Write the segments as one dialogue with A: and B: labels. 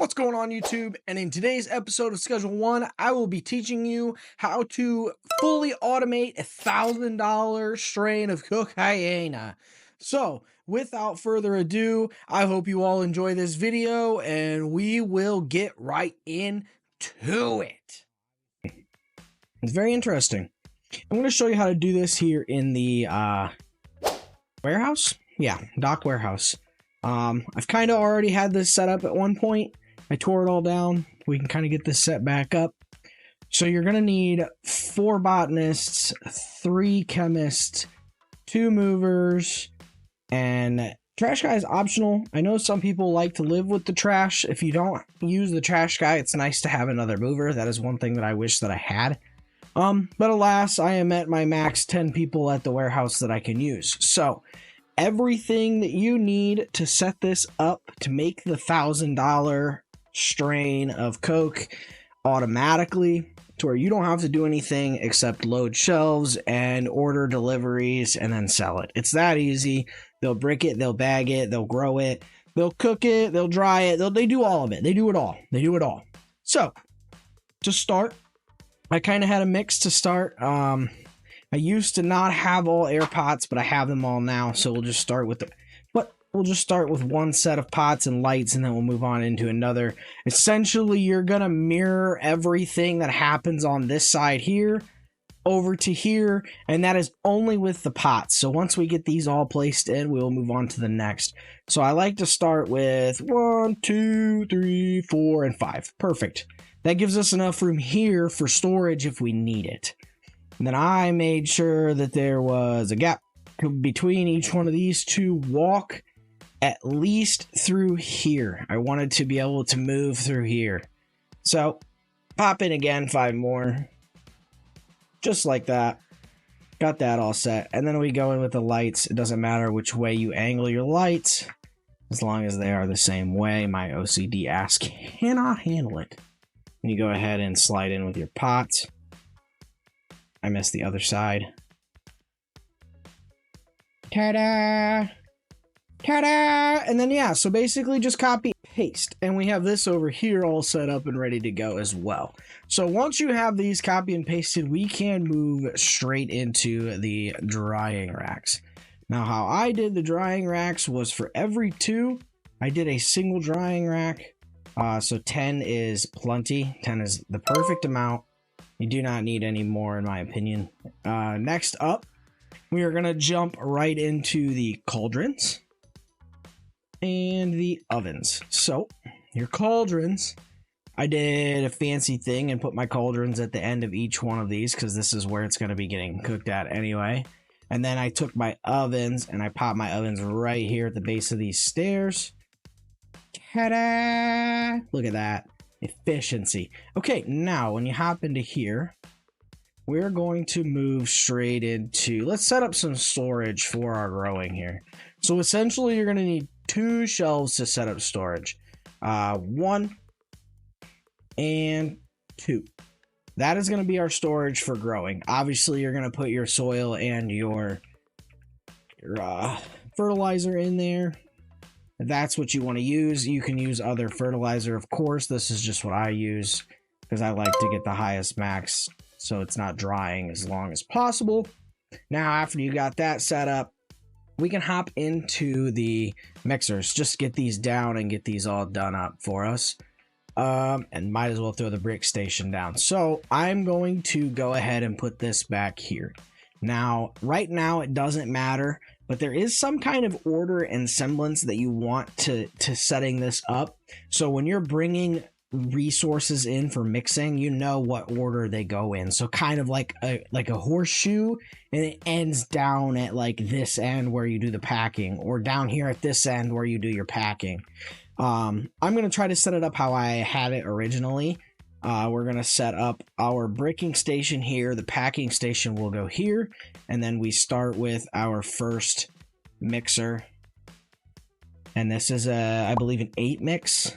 A: What's going on YouTube? And in today's episode of Schedule 1, I will be teaching you how to fully automate a $1,000 strain of cocaine. So without further ado, I hope you all enjoy this video and we will get right into it. It's very interesting. I'm going to show you how to do this here in the warehouse. Yeah, dock warehouse. I've kind of already had this set up at one point. I tore it all down. We can kind of get this set back up. So you're going to need 4 botanists, 3 chemists, 2 movers, and trash guy is optional. I know some people like to live with the trash. If you don't use the trash guy, it's nice to have another mover. That is one thing that I wish that I had. But alas, I am at my max 10 people at the warehouse that I can use. So everything that you need to set this up to make the $1,000 strain of coke automatically to where you don't have to do anything except load shelves and order deliveries and then sell it. It's that easy. They'll brick it, they'll bag it, they'll grow it, they'll cook it, they'll dry it, they do all of it. They do it all. They do it all. So to start, I kind of had a mix to start. I used to not have all air pots, but I have them all now. So we'll just start with one set of pots and lights, and then we'll move on into another. Essentially, you're gonna mirror everything that happens on this side here over to here, and that is only with the pots. So once we get these all placed in, we will move on to the next. So I like to start with 1, 2, 3, 4, and 5. Perfect. That gives us enough room here for storage if we need it. And then I made sure that there was a gap between each one of these to walk at least through here. I wanted to be able to move through here. So pop in again 5 more. Just like that. Got that all set. And then we go in with the lights. It doesn't matter which way you angle your lights, as long as they are the same way. My OCD ass cannot handle it. And you go ahead and slide in with your pots. I missed the other side. Ta-da! Ta-da! And then, yeah, so basically just copy paste. And we have this over here all set up and ready to go as well. So once you have these copy and pasted, we can move straight into the drying racks. Now, how I did the drying racks was for every 2, I did a single drying rack. So 10 is plenty. 10 is the perfect amount. You do not need any more, in my opinion. Next up, we are going to jump right into the cauldrons and the ovens. So, your cauldrons, I did a fancy thing and put my cauldrons at the end of each one of these because this is where it's going to be getting cooked at anyway. And then I took my ovens and I popped my ovens right here at the base of these stairs. Ta-da! Look at that. Efficiency. Okay, now when you hop into here, we're going to move straight into, let's set up some storage for our growing here. So essentially you're going to need 2 shelves to set up storage. 1 and 2. That is going to be our storage for growing. Obviously you're going to put your soil and your fertilizer in there. If that's what you want to use, you can use other fertilizer, of course. This is just what I use because I like to get the highest max so it's not drying as long as possible. Now, after you got that set up, we can hop into the mixers. Just get these down and get these all done up for us. And might as well throw the brick station down. So I'm going to go ahead and put this back here. Now, right now, it doesn't matter, but there is some kind of order and semblance that you want to setting this up. So when you're bringing resources in for mixing, you know what order they go in. So kind of like a horseshoe, and it ends down at like this end where you do the packing, or down here at this end where you do your packing. I'm going to try to set it up how I had it originally. We're going to set up our bricking station here. The packing station will go here. And then we start with our first mixer. And this is, I believe, an 8 mix.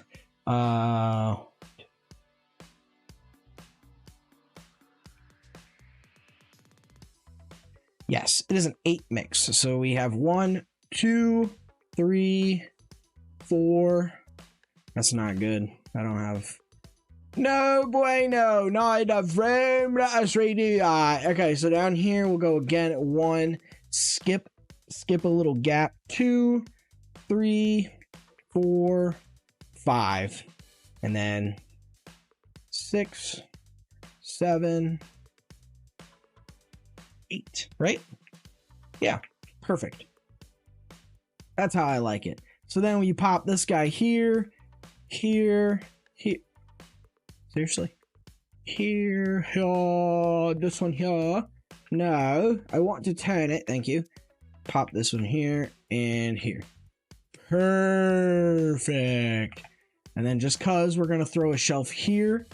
A: Yes, it is an 8 mix. So we have 1, 2, 3, 4, That's not good. I don't have... No bueno, not enough room. Let us redo that. Okay, so down here we'll go again at 1. Skip a little gap. 2, 3, 4, 5. And then 6, 7, 8. Right? Yeah, perfect. That's how I like it. So then when you pop this guy here, here. Seriously? Here, this one here. No, I want to turn it. Thank you. Pop this one here and here. Perfect. And then just cause we're going to throw a shelf here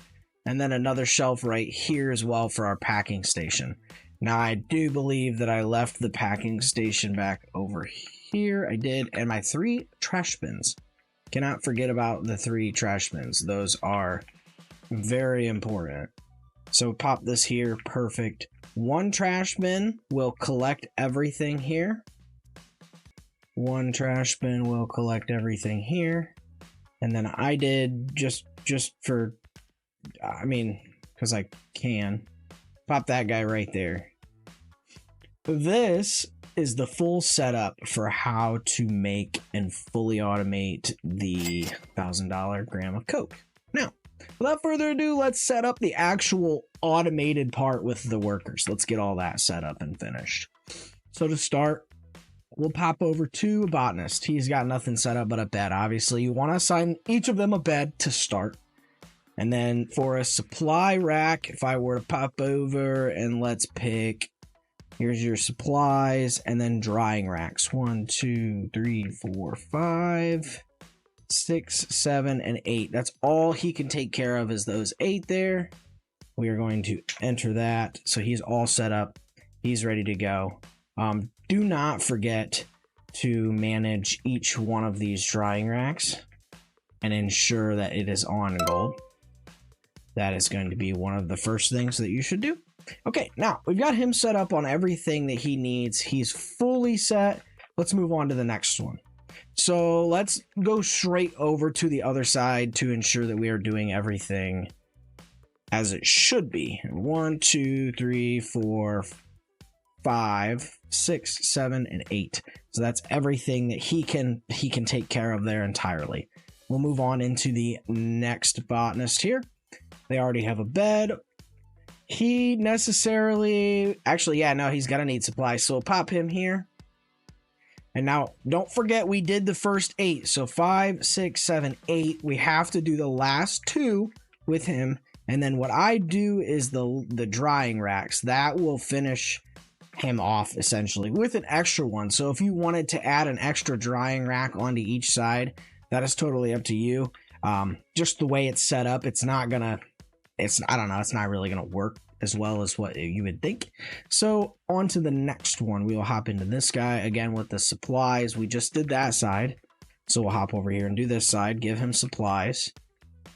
A: and then another shelf right here as well for our packing station. Now, I do believe that I left the packing station back over here. I did. And my 3 trash bins. Cannot forget about the 3 trash bins. Those are very important. So pop this here. Perfect. 1 trash bin will collect everything here. 1 trash bin will collect everything here. And then I did just for, I mean, because I can, pop that guy right there. This is the full setup for how to make and fully automate the $1,000 gram of Coke. Now, without further ado, let's set up the actual automated part with the workers. Let's get all that set up and finished. So to start, we'll pop over to a botanist. He's got nothing set up but a bed. Obviously, you want to assign each of them a bed to start. And then for a supply rack, if I were to pop over and let's pick, here's your supplies, and then drying racks. 1, 2, 3, 4, 5, 6, 7, and 8. That's all he can take care of is those 8 there. We are going to enter that. So he's all set up. He's ready to go. Do not forget to manage each one of these drying racks and ensure that it is on gold. That is going to be one of the first things that you should do. Okay, now we've got him set up on everything that he needs. He's fully set. Let's move on to the next one. So let's go straight over to the other side to ensure that we are doing everything as it should be. 1, 2, 3, 4, 5, 6, 7, and 8. So that's everything that he can take care of there entirely. We'll move on into the next botanist here. They already have a bed. He necessarily, actually, yeah, no, he's gonna need supplies. So we'll pop him here. And now, don't forget we did the first 8. So 5, 6, 7, 8. We have to do the last 2 with him. And then what I do is the drying racks. That will finish him off essentially with an extra one. So if you wanted to add an extra drying rack onto each side, that is totally up to you. Just the way it's set up, it's not gonna, I don't know, it's not really gonna work as well as what you would think. So on to the next one. We will hop into this guy again with the supplies. We just did that side. So we'll hop over here and do this side, give him supplies.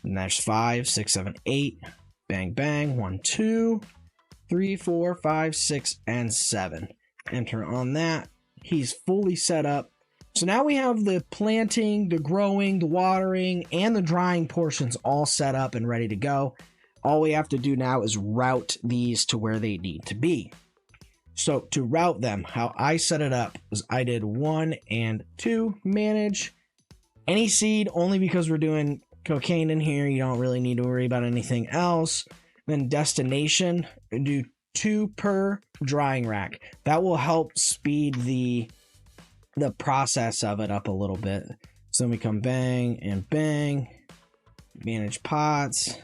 A: And there's 5, 6, 7, 8. Bang, bang. 1, 2, 3, 4, 5, 6, and 7. Enter on that. He's fully set up. So now we have the planting, the growing, the watering, and the drying portions all set up and ready to go. All we have to do now is route these to where they need to be. So to route them, how I set it up was I did 1 and 2, manage. Any seed, only because we're doing cocaine in here, you don't really need to worry about anything else. Then destination, do 2 per drying rack. That will help speed the process of it up a little bit. So then we come bang and bang, manage pots,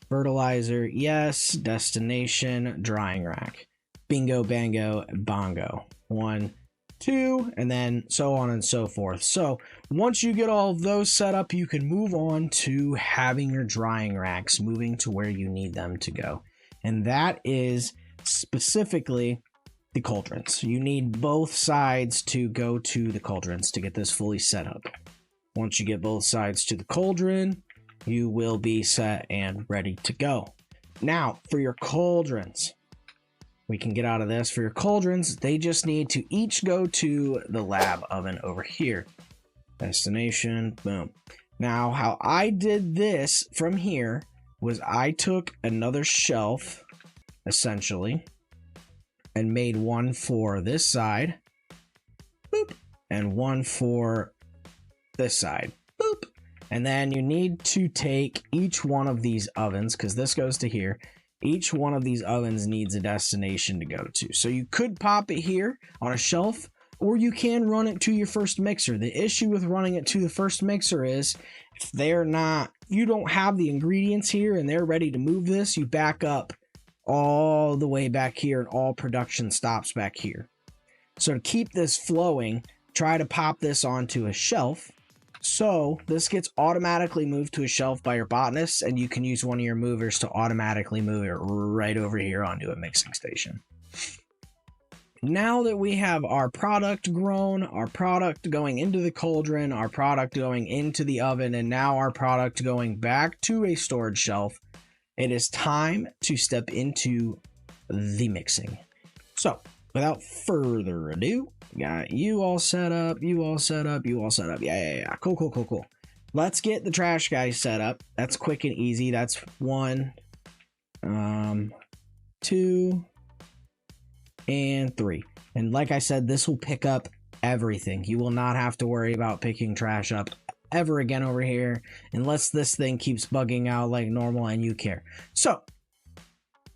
A: fertilizer, yes, destination, drying rack, bingo, bango, bongo. 1, 2, and then so on and so forth. So once you get all of those set up, you can move on to having your drying racks moving to where you need them to go. And that is specifically the cauldrons. You need both sides to go to the cauldrons to get this fully set up. Once you get both sides to the cauldron, you will be set and ready to go. Now, for your cauldrons, we can get out of this. For your cauldrons, they just need to each go to the lab oven over here. Destination, boom. Now, how I did this from here was I took another shelf, essentially, and made one for this side, boop, and one for this side, boop. And then you need to take each one of these ovens, because this goes to here. Each one of these ovens needs a destination to go to. So you could pop it here on a shelf, or you can run it to your first mixer. The issue with running it to the first mixer is if you don't have the ingredients here and they're ready to move this, you back up all the way back here and all production stops back here. So to keep this flowing, try to pop this onto a shelf. So this gets automatically moved to a shelf by your botanist, and you can use one of your movers to automatically move it right over here onto a mixing station. Now that we have our product grown, our product going into the cauldron, our product going into the oven, and now our product going back to a storage shelf, it is time to step into the mixing. So without further ado, got you all set up, you all set up, you all set up. Yeah. Cool. Let's get the trash guy set up. That's quick and easy. That's 1, 2, and 3. And like I said, this will pick up everything. You will not have to worry about picking trash up ever again over here, unless this thing keeps bugging out like normal and you care. So,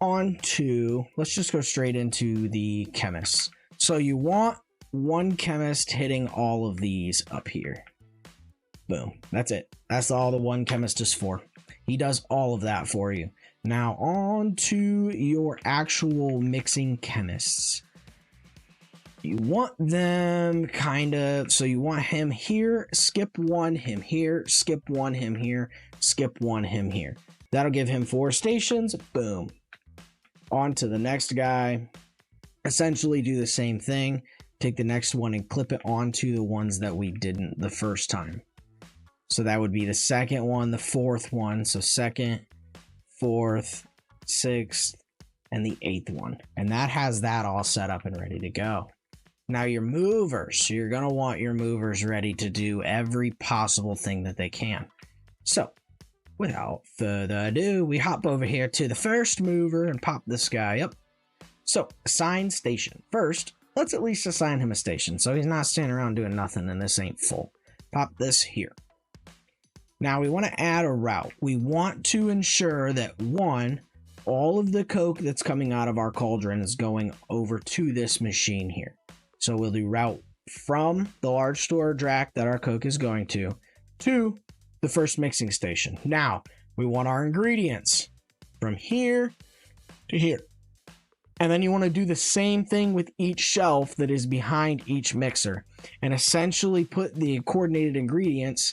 A: let's just go straight into the chemists. So you want one chemist hitting all of these up here. Boom. That's it. That's all the one chemist is for. He does all of that for you. Now on to your actual mixing chemists. You want them so you want him here, skip one, him here, skip one, him here, skip one, him here. That'll give him 4 stations. Boom. On to the next guy. Essentially do the same thing. Take the next one and clip it onto the ones that we didn't the first time. So that would be the second one, the 4th one. So 2nd, 4th, 6th, and the 8th one. And that has that all set up and ready to go. Now your movers. You're going to want your movers ready to do every possible thing that they can. So without further ado, we hop over here to the first mover and pop this guy up. So assign station. First, let's at least assign him a station so he's not standing around doing nothing and this ain't full. Pop this here. Now we want to add a route. We want to ensure that 1, all of the coke that's coming out of our cauldron is going over to this machine here. So we'll do route from the large storage rack that our coke is going to the first mixing station. Now we want our ingredients from here to here. And then you want to do the same thing with each shelf that is behind each mixer and essentially put the coordinated ingredients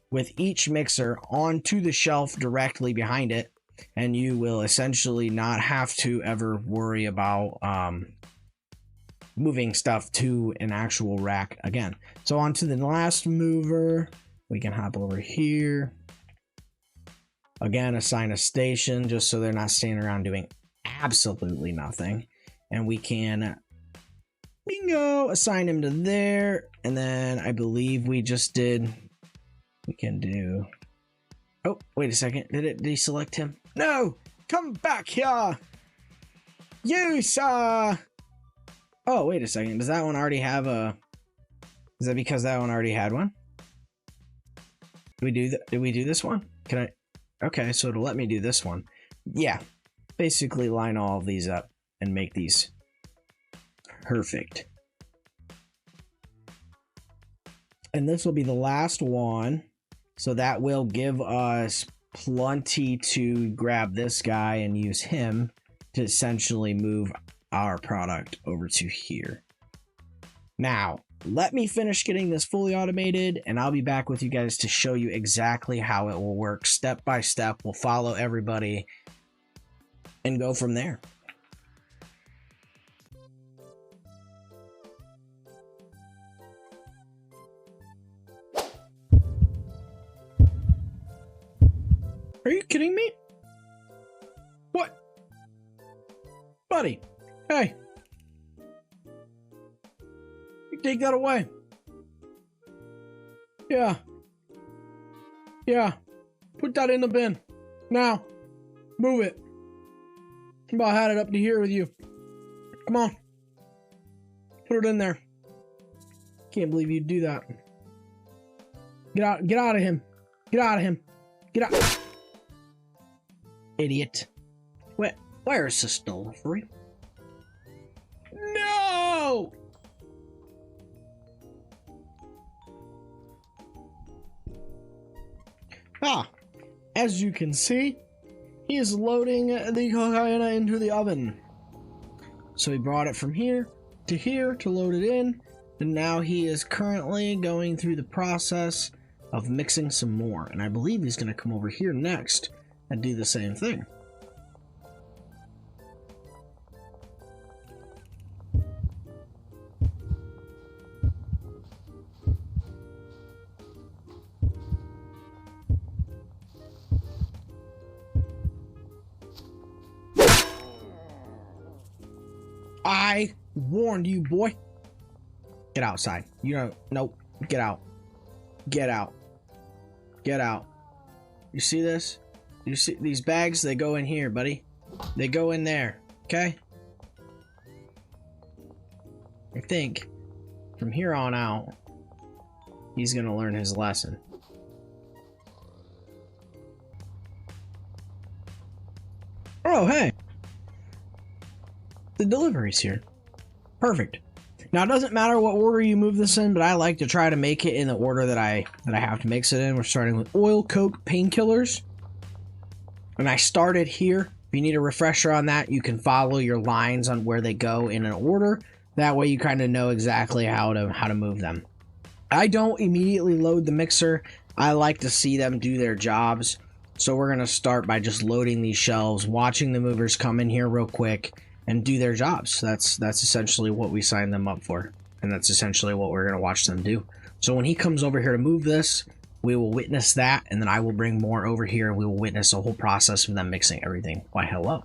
A: with each mixer onto the shelf directly behind it. And you will essentially not have to ever worry about moving stuff to an actual rack again. So on to the last mover, we can hop over here. Again, assign a station just so they're not standing around doing absolutely nothing. And we can, bingo, assign him to there. And then I believe we can do, oh, wait a second. Did it deselect him? No, come back here. You, sir. Oh, wait a second. Does that one already have is that because that one already had one? Did we do this one? Okay, so it'll let me do this one. Yeah. Basically line all of these up and make these perfect. And this will be the last one. So that will give us plenty to grab this guy and use him to essentially move our product over to here. Now, let me finish getting this fully automated and I'll be back with you guys to show you exactly how it will work step by step. We'll follow everybody and go from there. Are you kidding me? What? Buddy, hey. You take that away. Yeah. Yeah, put that in the bin. Now, move it. I'm about had it up to here with you. Come on. Put it in there. Can't believe you'd do that. Get out of him. Get out of him. Get out. Idiot. Where's the delivery? No! As you can see, he is loading the cocaine into the oven. So he brought it from here to load it in, and now he is currently going through the process of mixing some more. And I believe he's going to come over here next and do the same thing. I warned you, boy. Get outside. You don't. Nope. Get out. Get out. Get out. You see this? You see these bags? They go in here, buddy. They go in there. Okay? I think from here on out, he's gonna learn his lesson. Oh, hey. The delivery's here. Perfect. Now, it doesn't matter what order you move this in, but I like to try to make it in the order that I have to mix it in. We're starting with oil, coke, painkillers. And I started here. If you need a refresher on that, you can follow your lines on where they go in an order. That way you kind of know exactly how to move them. I don't immediately load the mixer. I like to see them do their jobs. So we're going to start by just loading these shelves, watching the movers come in here real quick and do their jobs. That's essentially what we signed them up for. And that's essentially what we're going to watch them do. So when he comes over here to move this, we will witness that, and then I will bring more over here and we will witness the whole process of them mixing everything. Why, hello.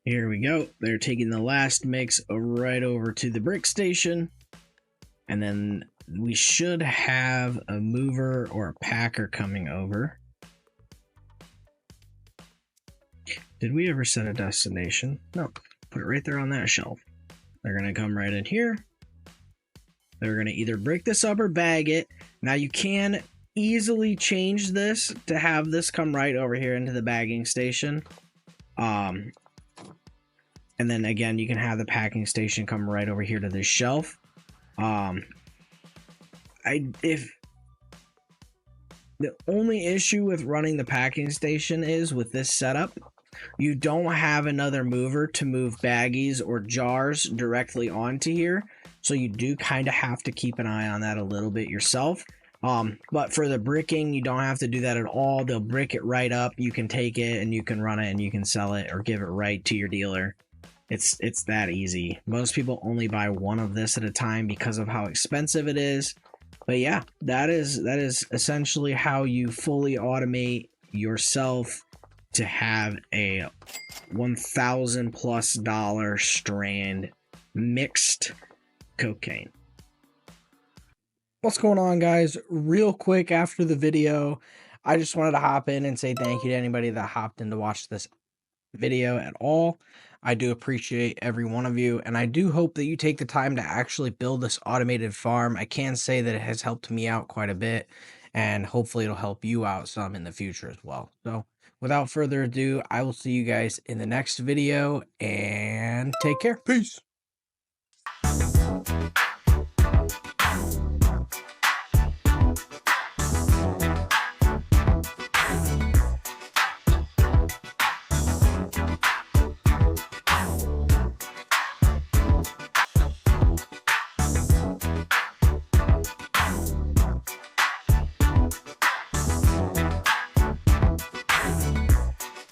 A: Here we go. They're taking the last mix right over to the brick station. And then we should have a mover or a packer coming over. Did we ever set a destination? No. Put it right there on that shelf. They're going to come right in here. They're going to either break this up or bag it. Now you can easily change this to have this come right over here into the bagging station. And then again, you can have the packing station come right over here to this shelf. If the only issue with running the packing station is with this setup, you don't have another mover to move baggies or jars directly onto here. So you do kind of have to keep an eye on that a little bit yourself. But for the bricking, you don't have to do that at all. They'll brick it right up. You can take it and you can run it and you can sell it or give it right to your dealer. It's that easy. Most people only buy one of this at a time because of how expensive it is. But yeah, that is essentially how you fully automate yourself to have a $1,000+ strand mixed cocaine. What's going on, guys? Real quick after the video, I just wanted to hop in and say thank you to anybody that hopped in to watch this video at all. I do appreciate every one of you, and I do hope that you take the time to actually build this automated farm. I can say that it has helped me out quite a bit, and hopefully it'll help you out some in the future as well. So without further ado, I will see you guys in the next video, and take care. Peace.